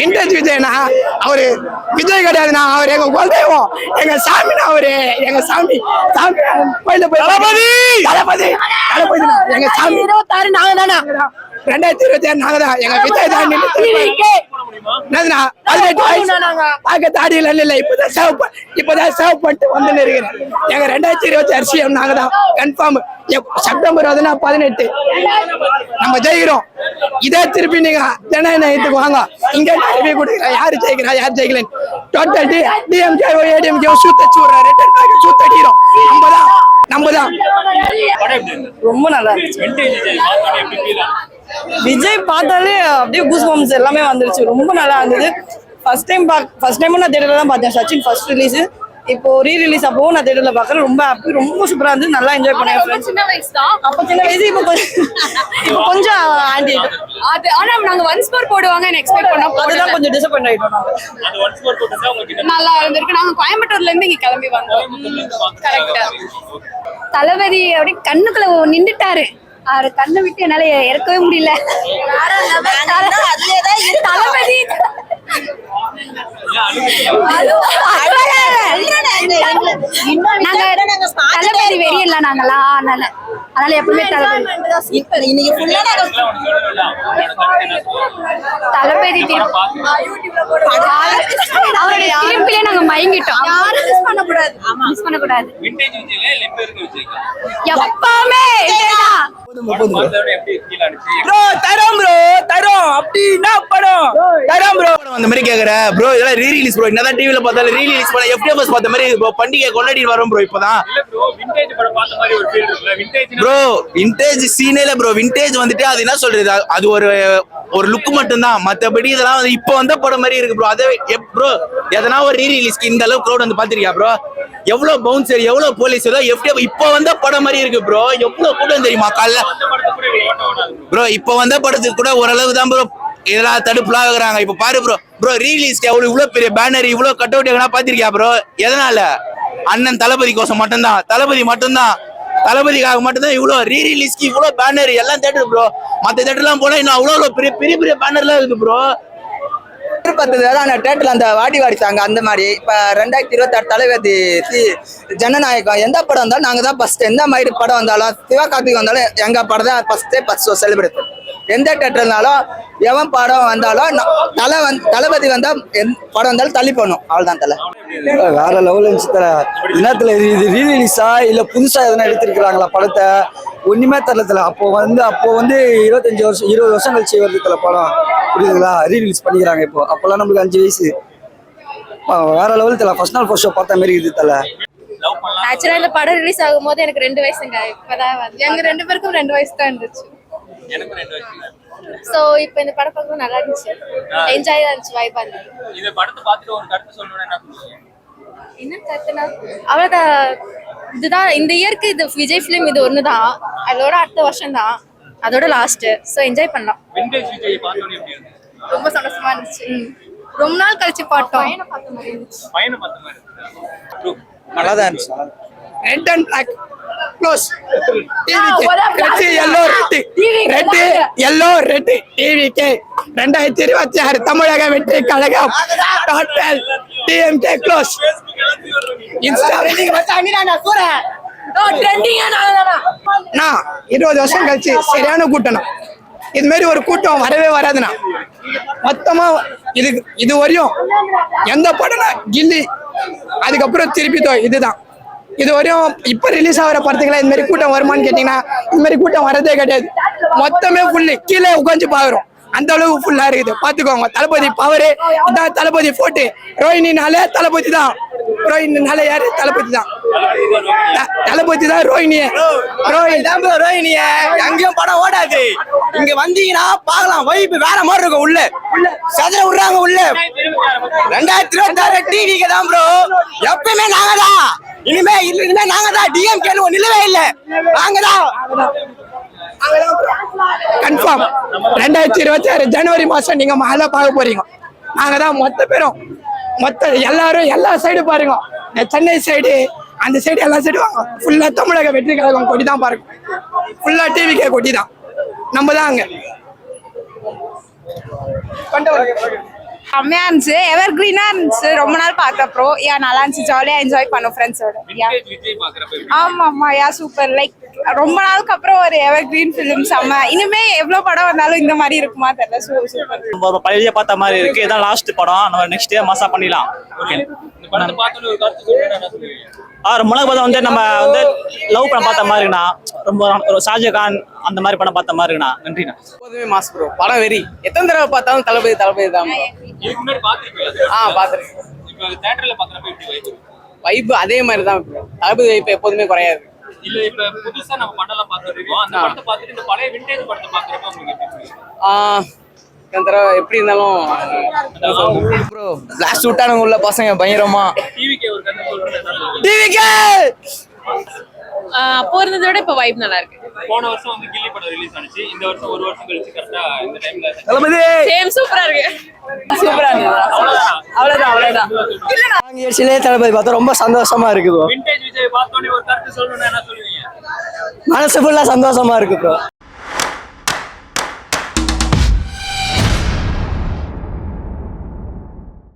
Vintage விஜய்னா அவரு விஜய் கிடையாதுண்ணா, அவர் எங்க குலதெய்வம், எங்க சாமினா அவரு, எங்க சாமி சாமி கோயில போய் தளபதி தளபதி தளபதி எங்க சாமி 26 நாங்க தானா 2026 நாங்க தான் எங்க விஜய் தான் என்னதுண்ணா 18 வயசு பாக்க தாடியில இல்ல இப்பதான் சேவ் பண்ணிட்டு வந்து இருக்கிறேன். எங்க 2026 சிஎம் நாங்க தான் கன்ஃபார்ம். செப்டம்பர் 18 நம்ம ஜெயிக்கிறோம். இதே திருப்பி நீங்க ஜனநாயகத்துக்கு வாங்க, இங்க ரிவ்யூ கொடுக்குறேன் யாரு ஜெயிக்கிறா யாரு ஜெயிக்கலன்னு. டோட்டல் டிஎம்கே ஏடிஎம்கே சூத்தச்சு ரிட்டர்ன் பேக் சூத்தடிக்கிறோம். நம்ம தான் ரொம்ப நல்லா இருந்துச்சு. விஜய் பார்த்தாலே அப்படியே கூஸ் பம்ப்ஸ் எல்லாமே வந்துருச்சு. ரொம்ப நல்லா இருந்தது. ஃபர்ஸ்ட் டைம் நான் தியேட்டர்ல தான் பார்த்தேன். சச்சின் ஃபர்ஸ்ட் ரிலீஸ், இப்போ ரீ ரிலீஸ் அப்பவும் நான் தியேட்டர்ல பார்க்கறேன். ரொம்ப ஹாப்பி, ரொம்ப சூப்பரா இருந்தது. நல்லா என்ஜாய் பண்ணேன். சின்ன வயசு தான், அப்ப சின்ன வயசு, இப்போ கொஞ்சம் ஆண்டி அது. ஆனா நாங்க ஒன்ஸ் மோர் போடுவாங்க எக்ஸ்பெக்ட் பண்ணா, அதெல்லாம் கொஞ்சம் டிசப்பாயிண்ட் ஆயிட்டோம். நல்லா இருந்திருக்கு. நாங்க கோயம்புத்தூர்ல இருந்து இங்க கிளம்பி வந்தோம். கரெக்டா தளபதி அப்படி கண்ணுக்குள்ள நின்றுட்டாரு. அவரு கண்ணை விட்டு என்னால இறக்கவே முடியல. தளபதி தளபதி வெறியில்ல நாங்கெல்லாம், அதனால எப்பவுமே தளபதி அவருடைய திருப்பிலே நாங்க மயங்கிட்டோம். மிஸ் பண்ணக்கூடாது எப்பவுமே. அந்த மாதிரி கேக்குற ப்ரோ, இதெல்லாம் ரீ ரிலீஸ் ப்ரோ. என்னதான் டிவில பார்த்தாலும் ரீ ரிலீஸ் பண்ண எஃப்டிஎஃப்எஸ் பார்த்த மாதிரி ப்ரோ. பண்டிகை கொண்டாடி வரோம் ப்ரோ. இப்பதான் ப்ரோ விண்டேஜ் சீனே இல்ல ப்ரோ. விண்டேஜ் வந்துட்டு அது என்ன சொல்றது, அது ஒரு லுக் மட்டும் தான். மத்தபடி இதெல்லாம் வந்து இப்போ வந்த படம் மாதிரி இருக்கு ப்ரோ. அதே ப்ரோ எதனா ஒரு ரீ ரிலீஸ்க்கு இந்த அளவுக்கு க்ரௌட் வந்து பாத்திருக்கியா ப்ரோ? எவ்வளவு பவுன்சர், எவ்வளவு போலீஸ், எஃப்டிஎஃப் இப்போ வந்த படம் மாதிரி இருக்கு ப்ரோ. எவ்வளவு கூட்டம் தெரியுமா காலைல ப்ரோ? இப்போ வந்த படத்துக்கு கூட ஓரளவு தான் ப்ரோ இதெல்லாம் தடுப்புலாம் ஆகுறாங்க. இப்ப பாரு ப்ரோ ரீலீஸ்க்கு இவ்வளவு பெரிய பேனர், இவ்வளவு கட் அவுட் எங்கன்னா பாத்திருக்கியா ப்ரோ? எதனால? அண்ணன் தளபதி கோசம் மட்டும்தான், தளபதிக்காக மட்டும்தான் இவ்வளவு ரீ ரிலீஸ்க்கு இவ்வளவு பேனர். எல்லாம் தேட்டர் ப்ரோ. மத்த தேட்டர்லாம் போனா இன்னும் அவ்வளவு பெரிய பெரிய பெரிய பேனர்லாம் இருக்குது ப்ரோ. தேட்டர்ல அந்த வாடி வாடிச்சாங்க அந்த மாதிரி. இப்ப 2026 தளபதி ஜனநாயகம் எந்த படம் வந்தாலும் நாங்க தான் ஃபர்ஸ்ட். எந்த மாதிரி படம் வந்தாலும் சிவகார்த்திக் வந்தாலும் எங்க படம் தான் ஃபர்ஸ்ட் ஷோ செலிப்ரேட். எந்த தேட்டர்னாலும் எவன் படம் வந்தாலும் தளபதி வந்தா படம் வந்தாலும் தள்ளி போடணும். அவ்வளவுதான் தலை. வேற லெவல் இருந்துச்சு தலை. இனத்துல இது ரீ ரிலீஸா இல்ல புதுசா எதனா எடுத்திருக்கிறாங்களா படத்தை ஒண்ணுமே தெரியல. அப்போ வந்து 25 வருஷம் 20 வருஷம் கழிச்சு வருது தலை படம். புரியுதுங்களா? ரீ ரிலீஸ் பண்ணிக்கிறாங்க இப்போ. அப்பெல்லாம் நம்மளுக்கு 5 வயசு. வேற லெவல் தலை. ஃபர்ஸ்ட் நாள் ஃபர்ஸ்ட் ஷோ பார்த்த மாதிரி இருக்குது தலை. ஆக்சுவலா இந்த படம் ரிலீஸ் ஆகும் போது எனக்கு 2 வயசுங்க. இப்பதான் எங்க 2 பேருக்கும் 2 வயசு தான் இருந்துச்சு. சோ இப்போ இந்த படம் பார்க்கவும் நல்லா இருந்துச்சு. என்ஜாய் இருந்துச்சு, வைபா இருந்துச்சு. இந்த படத்தை பார்த்துட்டு ஒரு கருத்து சொல்லணும்னா என்ன சொல்லுவீங்க? என்ன கருத்துனா அவ்வளவுதான். இதுதான் இந்த இயருக்கு இது விஜய் ஃபிலிம் இது ஒண்ணுதான். அதோட அடுத்த வருஷம் தான் அதோட லாஸ்ட். சோ என்ஜாய் பண்ணலாம். விண்டேஜ் விஜய் பார்த்தோனே எப்படி இருந்துச்சு? ரொம்ப சந்தோஷமா இருந்துச்சு. ரொம்ப நாள் கழிச்சு பார்த்தோம். பையனை பார்த்த மாதிரி இருந்துச்சு. நல்லா தான் இருந்துச்சு. Red and black close TVK yellow red TVK 2026 தமிழக வெற்றி கழகம் டோட்டல் டிஎம்கே க்ளோஸ். இன்ஸ்டா 20 வருஷம் கழிச்சு சரியான கூட்டம். இது மாதிரி ஒரு கூட்டம் வரவே வராதுண்ணா. மொத்தமா இது வரையும் எந்த படம்னா கில்லி, அதுக்கப்புறம் திருப்பி இதுதான். இது வரையும் இப்ப ரிலீஸ் ஆகிற படத்துக்குலாம் இந்த மாதிரி கூட்டம் வருமானு கேட்டீங்கன்னா இந்த மாதிரி கூட்டம் வரதே கிடையாது. மொத்தமே ஃபுல்லு கீழே உட்காந்து பாக்குறோம். அந்த அளவுக்கு ஃபுல்லா இருக்குது. பாத்துக்கோங்க. தளபதி பவரு இதான். தளபதி போட்டு ரோஹினினாலே தளபதி தான். ரோஹினினாலே யாரு? தளபதி தான். தளபதி தான் ரோஹினியே. ரோஹினிய எங்கேயும் படம் ஓடாது. இங்க வந்தீங்கன்னா பாக்கலாம். வைப்பு வேற மாதிரி இருக்கும். உள்ள சதுர விடுறாங்க. உள்ள 2026 டிவிக்கு தான் ப்ரோ. எப்பயுமே நாங்க தான். இனிமே நாங்க தான். டிஎம்கே நிலவே இல்லை. நாங்க தான் கன்ஃபார்ம். 2026 ஜனவரி மாசம் நீங்க மழை பார்க்க போறீங்க. நாங்க தான் மொத்த பேரும் எல்லாரும் எல்லா சைடு பாருங்க. சென்னை சைடு அந்த சைடு எல்லா சைடு வாங்க. ஃபுல்லா தமிழக வெற்றி கழகம் கொடி தான் பாருங்க. ஃபுல்லா டிவிகே கொடி தான். நம்ம தான் அங்க செம்மையா இருந்துச்சு, எவர் கிரீனா இருந்துச்சு. ரொம்ப நாள் பார்த்த ப்ரோ யா நல்லா இருந்துச்சு, ஜாலியா என்ஜாய் பண்ணோம் ஃப்ரெண்ட்ஸோட. விண்டேஜ் விஜய் பாக்குறப்ப எப்படி? ஆமா ஆமா யா சூப்பர். லைக் ரொம்ப நாளுக்கு அப்புறம் ஒரு எவர் கிரீன் ஃபிலிம் செம்ம. இனிமே எவ்வளவு படம் வந்தாலும் இந்த மாதிரி இருக்குமா தெரியல. சூப்பர். பழைய பார்த்த மாதிரி இருக்கு. இதான் லாஸ்ட் படம், நம்ம நெக்ஸ்ட் டே மாசா பண்ணிடலாம். ஓகே, இந்த படத்தை பார்த்தோன்னே ஒரு கருத்து சொல்லணும்னா என்ன சொல்லுவீங்க? ரொம்ப நாள் பார்த்தா வந்து நம்ம வந்து லவ் படம் பார்த்த மாதிரி இருக்குண்ணா. ரொம்ப ஒரு ஷாஜகான் அந்த மாதிரி படம் பார்த்த மாதிரி இருக்குண்ணா. நன்றிண்ணா. எப்போதுமே மாஸ் ப்ரோ, படம் வெறி. எத்தனை தடவை பார்த்தாலும் தளபதி தான். இதுக்கு முன்னாடி பாத்திருக்கீங்களா? பார்த்துருக்கேன். இப்போ தியேட்டர்ல பாக்குறப்ப எப்படி வைப்பு? வைப்பு அதே மாதிரி தான் ப்ரோ, தளபதி வைப்பு எப்போதுமே குறையாது. இல்ல இப்ப புதுசா நம்ம படம்லாம் பார்த்துட்டு இருக்கோம். அந்த படத்தை பார்த்துட்டு இந்த பழைய விண்டேஜ் படத்தை பாக்குறப்ப உங்களுக்கு எப்படி இருக்கு? இந்த தடவை எப்படி இருந்தாலும் ப்ரோ பிளாஸ்ட் விட்டானுங்க உள்ள பசங்க பயங்கரமா. டிவிக்கு ஒரு கருத்து சொல்லணும்னா என்ன சொல்லுவீங்க? டிவிக்கு அப்போ இருந்ததை விட இப்போ வைப் நல்லா இருக்கு. போன வருஷம் வந்து கில்லி படம் ரிலீஸ் ஆனிச்சு. இந்த வருஷம் ஒரு வருஷம் கழிச்சு கரெக்டா இந்த டைம்ல தளபதி சேம் சூப்பரா இருக்கு. சூப்பரா இருக்கு. அவ்வளவுதான். வாங்கியடிச்சிலே தளபதி பார்த்தா ரொம்ப சந்தோஷமா இருக்கு ப்ரோ. விண்டேஜ் விஜய் பார்த்தோன்னே ஒரு கருத்து சொல்லணும்னா என்ன சொல்லுவீங்க? மனசு ஃபுல்லா சந்தோஷமா இருக்கு ப்ரோ.